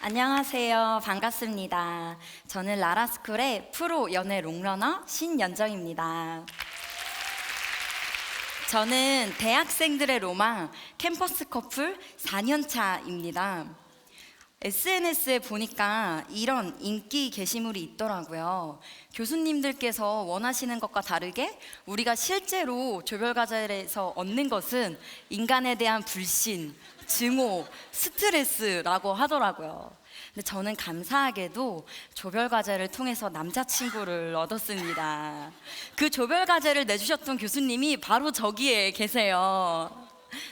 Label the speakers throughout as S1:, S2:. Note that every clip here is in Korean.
S1: 안녕하세요. 반갑습니다. 저는 라라스쿨의 프로 연애 롱러너 신연정입니다. 저는 대학생들의 로망 캠퍼스 커플 4년차입니다. SNS에 보니까 이런 인기 게시물이 있더라고요. 교수님들께서 원하시는 것과 다르게 우리가 실제로 조별과제에서 얻는 것은 인간에 대한 불신, 증오, 스트레스라고 하더라고요. 근데 저는 감사하게도 조별과제를 통해서 남자친구를 얻었습니다. 그 조별과제를 내주셨던 교수님이 바로 저기에 계세요.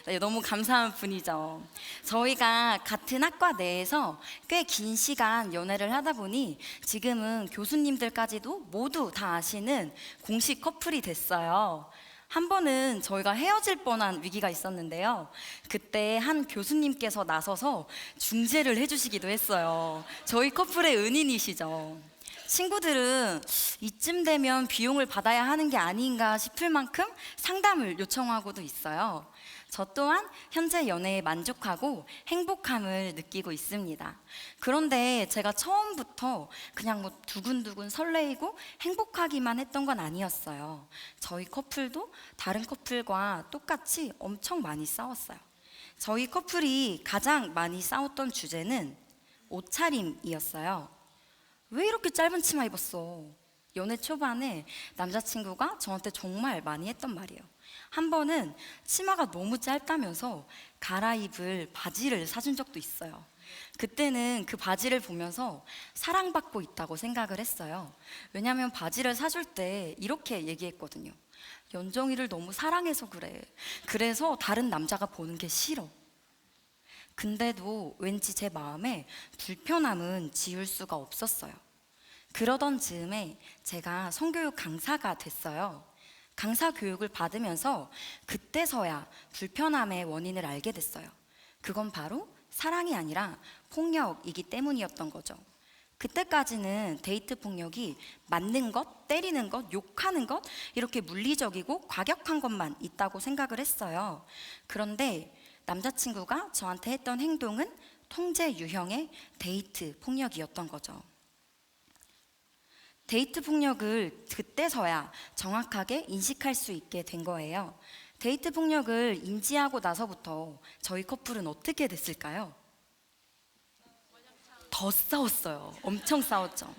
S1: 네, 너무 감사한 분이죠. 저희가 같은 학과 내에서 꽤 긴 시간 연애를 하다 보니 지금은 교수님들까지도 모두 다 아시는 공식 커플이 됐어요. 한 번은 저희가 헤어질 뻔한 위기가 있었는데요. 그때 한 교수님께서 나서서 중재를 해주시기도 했어요. 저희 커플의 은인이시죠. 친구들은 이쯤 되면 비용을 받아야 하는 게 아닌가 싶을 만큼 상담을 요청하고도 있어요. 저 또한 현재 연애에 만족하고 행복함을 느끼고 있습니다. 그런데 제가 처음부터 그냥 두근두근 설레이고 행복하기만 했던 건 아니었어요. 저희 커플도 다른 커플과 똑같이 엄청 많이 싸웠어요. 저희 커플이 가장 많이 싸웠던 주제는 옷차림이었어요. 왜 이렇게 짧은 치마 입었어? 연애 초반에 남자친구가 저한테 정말 많이 했던 말이에요. 한 번은 치마가 너무 짧다면서 갈아입을 바지를 사준 적도 있어요. 그때는 그 바지를 보면서 사랑받고 있다고 생각을 했어요. 왜냐하면 바지를 사줄 때 이렇게 얘기했거든요. 연정이를 너무 사랑해서 그래. 그래서 다른 남자가 보는 게 싫어. 근데도 왠지 제 마음에 불편함은 지울 수가 없었어요. 그러던 즈음에 제가 성교육 강사가 됐어요. 강사 교육을 받으면서 그때서야 불편함의 원인을 알게 됐어요. 그건 바로 사랑이 아니라 폭력이기 때문이었던 거죠. 그때까지는 데이트 폭력이 맞는 것, 때리는 것, 욕하는 것, 이렇게 물리적이고 과격한 것만 있다고 생각을 했어요. 그런데 남자친구가 저한테 했던 행동은 통제 유형의 데이트 폭력이었던 거죠. 데이트 폭력을 그때서야 정확하게 인식할 수 있게 된 거예요. 데이트 폭력을 인지하고 나서부터 저희 커플은 어떻게 됐을까요? 더 싸웠어요. 엄청 싸웠죠.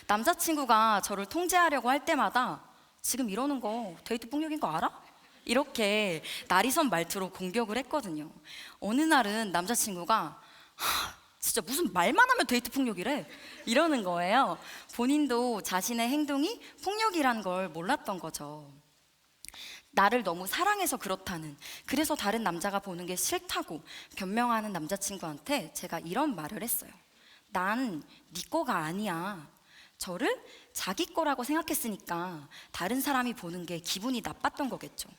S1: 남자친구가 저를 통제하려고 할 때마다 지금 이러는 거 데이트 폭력인 거 알아? 이렇게 날이선 말투로 공격을 했거든요. 어느 날은 남자친구가 진짜 무슨 말만 하면 데이트 폭력이래 이러는 거예요. 본인도 자신의 행동이 폭력이란 걸 몰랐던 거죠. 나를 너무 사랑해서 그렇다는, 그래서 다른 남자가 보는 게 싫다고 변명하는 남자친구한테 제가 이런 말을 했어요. 난 네 거가 아니야. 저를 자기 거라고 생각했으니까 다른 사람이 보는 게 기분이 나빴던 거겠죠.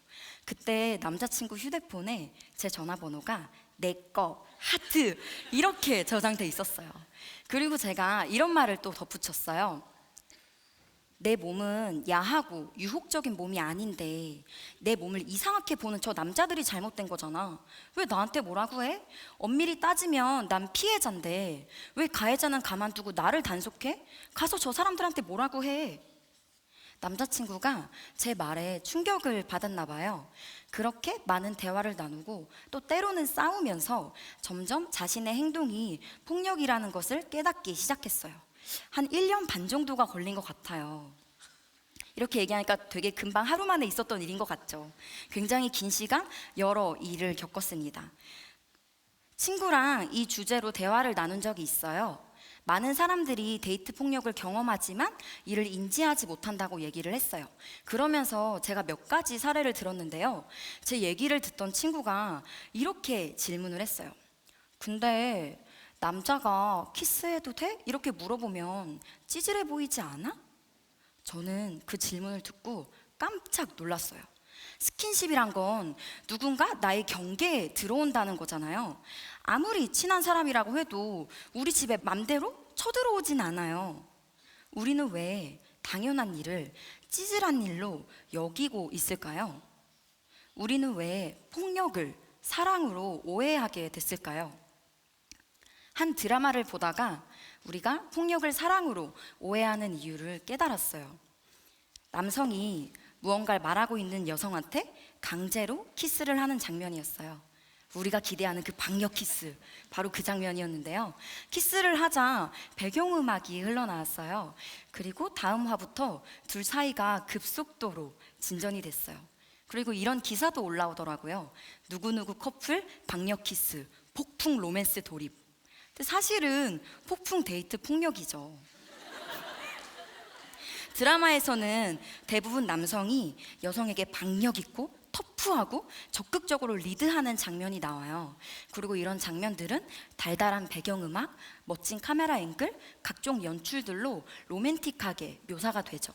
S1: 그때 남자친구 휴대폰에 제 전화번호가 내 거, 하트 이렇게 저장돼 있었어요. 그리고 제가 이런 말을 또 덧붙였어요. 내 몸은 야하고 유혹적인 몸이 아닌데 내 몸을 이상하게 보는 저 남자들이 잘못된 거잖아. 왜 나한테 뭐라고 해? 엄밀히 따지면 난 피해자인데 왜 가해자는 가만두고 나를 단속해? 가서 저 사람들한테 뭐라고 해? 남자친구가 제 말에 충격을 받았나 봐요. 그렇게 많은 대화를 나누고 또 때로는 싸우면서 점점 자신의 행동이 폭력이라는 것을 깨닫기 시작했어요. 한 1년 반 정도가 걸린 것 같아요. 이렇게 얘기하니까 되게 금방 하루 만에 있었던 일인 것 같죠. 굉장히 긴 시간 여러 일을 겪었습니다. 친구랑 이 주제로 대화를 나눈 적이 있어요. 많은 사람들이 데이트 폭력을 경험하지만 이를 인지하지 못한다고 얘기를 했어요. 그러면서 제가 몇 가지 사례를 들었는데요. 제 얘기를 듣던 친구가 이렇게 질문을 했어요. 근데 남자가 키스해도 돼? 이렇게 물어보면 찌질해 보이지 않아? 저는 그 질문을 듣고 깜짝 놀랐어요. 스킨십이란 건 누군가 나의 경계에 들어온다는 거잖아요. 아무리 친한 사람이라고 해도 우리 집에 맘대로 쳐들어오진 않아요. 우리는 왜 당연한 일을 찌질한 일로 여기고 있을까요? 우리는 왜 폭력을 사랑으로 오해하게 됐을까요? 한 드라마를 보다가 우리가 폭력을 사랑으로 오해하는 이유를 깨달았어요. 남성이 무언가를 말하고 있는 여성한테 강제로 키스를 하는 장면이었어요. 우리가 기대하는 그 박력 키스, 바로 그 장면이었는데요. 키스를 하자 배경음악이 흘러나왔어요. 그리고 다음 화부터 둘 사이가 급속도로 진전이 됐어요. 그리고 이런 기사도 올라오더라고요. 누구누구 커플 박력 키스, 폭풍 로맨스 돌입. 근데 사실은 폭풍 데이트 폭력이죠. 드라마에서는 대부분 남성이 여성에게 박력 있고 터프하고 적극적으로 리드하는 장면이 나와요. 그리고 이런 장면들은 달달한 배경음악, 멋진 카메라 앵글, 각종 연출들로 로맨틱하게 묘사가 되죠.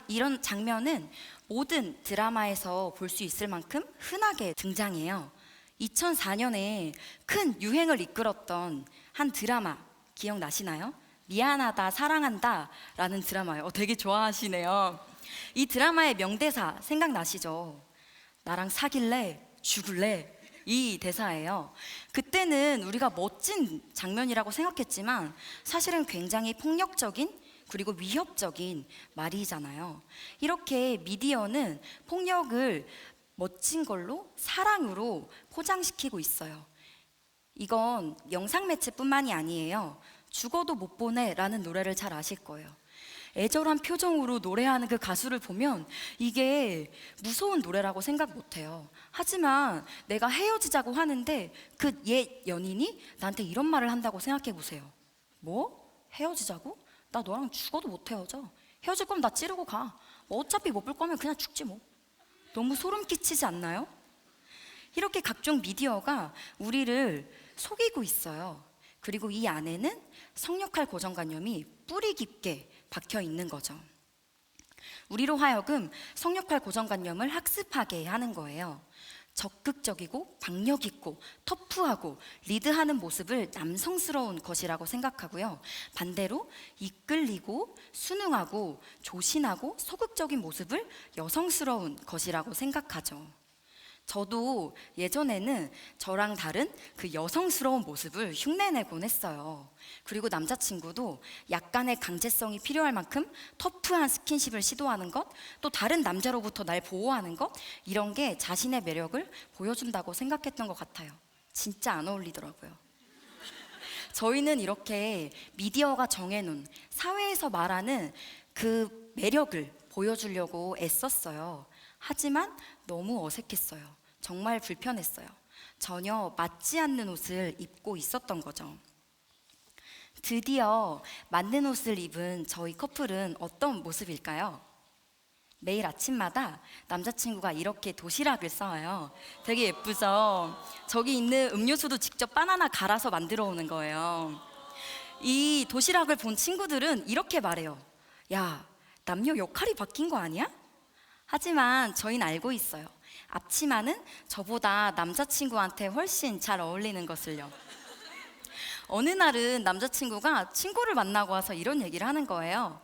S1: 이런 장면은 모든 드라마에서 볼 수 있을 만큼 흔하게 등장해요. 2004년에 큰 유행을 이끌었던 한 드라마 기억나시나요? 미안하다 사랑한다 라는 드라마예요. 되게 좋아하시네요. 이 드라마의 명대사 생각나시죠? 나랑 사귈래? 죽을래? 이 대사예요. 그때는 우리가 멋진 장면이라고 생각했지만 사실은 굉장히 폭력적인 그리고 위협적인 말이잖아요. 이렇게 미디어는 폭력을 멋진 걸로 사랑으로 포장시키고 있어요. 이건 영상 매체뿐만이 아니에요. 죽어도 못 보내라는 노래를 잘 아실 거예요. 애절한 표정으로 노래하는 그 가수를 보면 이게 무서운 노래라고 생각 못해요. 하지만 내가 헤어지자고 하는데 그 옛 연인이 나한테 이런 말을 한다고 생각해 보세요. 뭐? 헤어지자고? 나 너랑 죽어도 못 헤어져. 헤어질 거면 나 찌르고 가. 뭐 어차피 못 볼 거면 그냥 죽지 뭐. 너무 소름 끼치지 않나요? 이렇게 각종 미디어가 우리를 속이고 있어요. 그리고 이 안에는 성역할 고정관념이 뿌리 깊게 박혀 있는 거죠. 우리로 하여금 성역할 고정관념을 학습하게 하는 거예요. 적극적이고 박력 있고 터프하고 리드하는 모습을 남성스러운 것이라고 생각하고요. 반대로 이끌리고 순응하고 조신하고 소극적인 모습을 여성스러운 것이라고 생각하죠. 저도 예전에는 저랑 다른 그 여성스러운 모습을 흉내내곤 했어요. 그리고 남자친구도 약간의 강제성이 필요할 만큼 터프한 스킨십을 시도하는 것, 또 다른 남자로부터 날 보호하는 것, 이런 게 자신의 매력을 보여준다고 생각했던 것 같아요. 진짜 안 어울리더라고요. 저희는 이렇게 미디어가 정해놓은 사회에서 말하는 그 매력을 보여주려고 애썼어요. 하지만 너무 어색했어요. 정말 불편했어요. 전혀 맞지 않는 옷을 입고 있었던 거죠. 드디어 맞는 옷을 입은 저희 커플은 어떤 모습일까요? 매일 아침마다 남자친구가 이렇게 도시락을 싸와요. 되게 예쁘죠? 저기 있는 음료수도 직접 바나나 갈아서 만들어 오는 거예요. 이 도시락을 본 친구들은 이렇게 말해요. 야, 남녀 역할이 바뀐 거 아니야? 하지만 저희는 알고 있어요. 앞치마는 저보다 남자친구한테 훨씬 잘 어울리는 것을요. 어느 날은 남자친구가 친구를 만나고 와서 이런 얘기를 하는 거예요.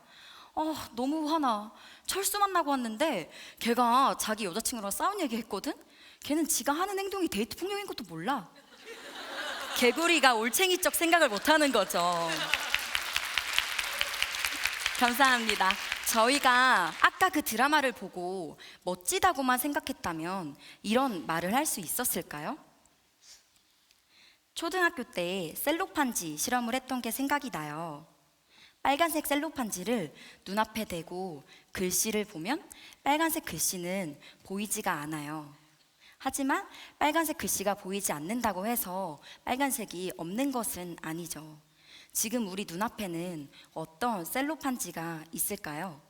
S1: 너무 화나. 철수 만나고 왔는데 걔가 자기 여자친구랑 싸운 얘기 했거든? 걔는 지가 하는 행동이 데이트 폭력인 것도 몰라. 개구리가 올챙이적 생각을 못하는 거죠. 감사합니다. 저희가 아까 그 드라마를 보고 멋지다고만 생각했다면 이런 말을 할 수 있었을까요? 초등학교 때 셀로판지 실험을 했던 게 생각이 나요. 빨간색 셀로판지를 눈앞에 대고 글씨를 보면 빨간색 글씨는 보이지가 않아요. 하지만 빨간색 글씨가 보이지 않는다고 해서 빨간색이 없는 것은 아니죠. 지금 우리 눈앞에는 어떤 셀로판지가 있을까요?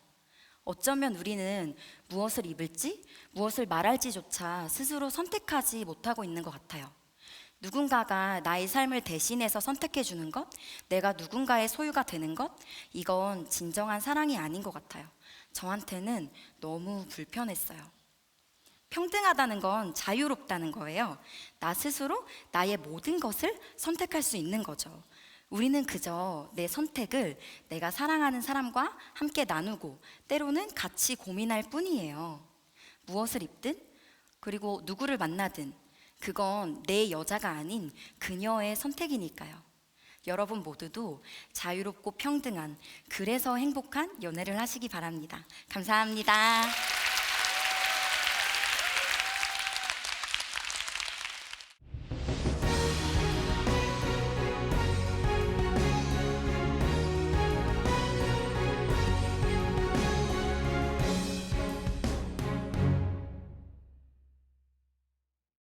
S1: 어쩌면 우리는 무엇을 입을지, 무엇을 말할지조차 스스로 선택하지 못하고 있는 것 같아요. 누군가가 나의 삶을 대신해서 선택해 주는 것, 내가 누군가의 소유가 되는 것, 이건 진정한 사랑이 아닌 것 같아요. 저한테는 너무 불편했어요. 평등하다는 건 자유롭다는 거예요. 나 스스로 나의 모든 것을 선택할 수 있는 거죠. 우리는 그저 내 선택을 내가 사랑하는 사람과 함께 나누고 때로는 같이 고민할 뿐이에요. 무엇을 입든 그리고 누구를 만나든 그건 내 여자가 아닌 그녀의 선택이니까요. 여러분 모두도 자유롭고 평등한, 그래서 행복한 연애를 하시기 바랍니다. 감사합니다.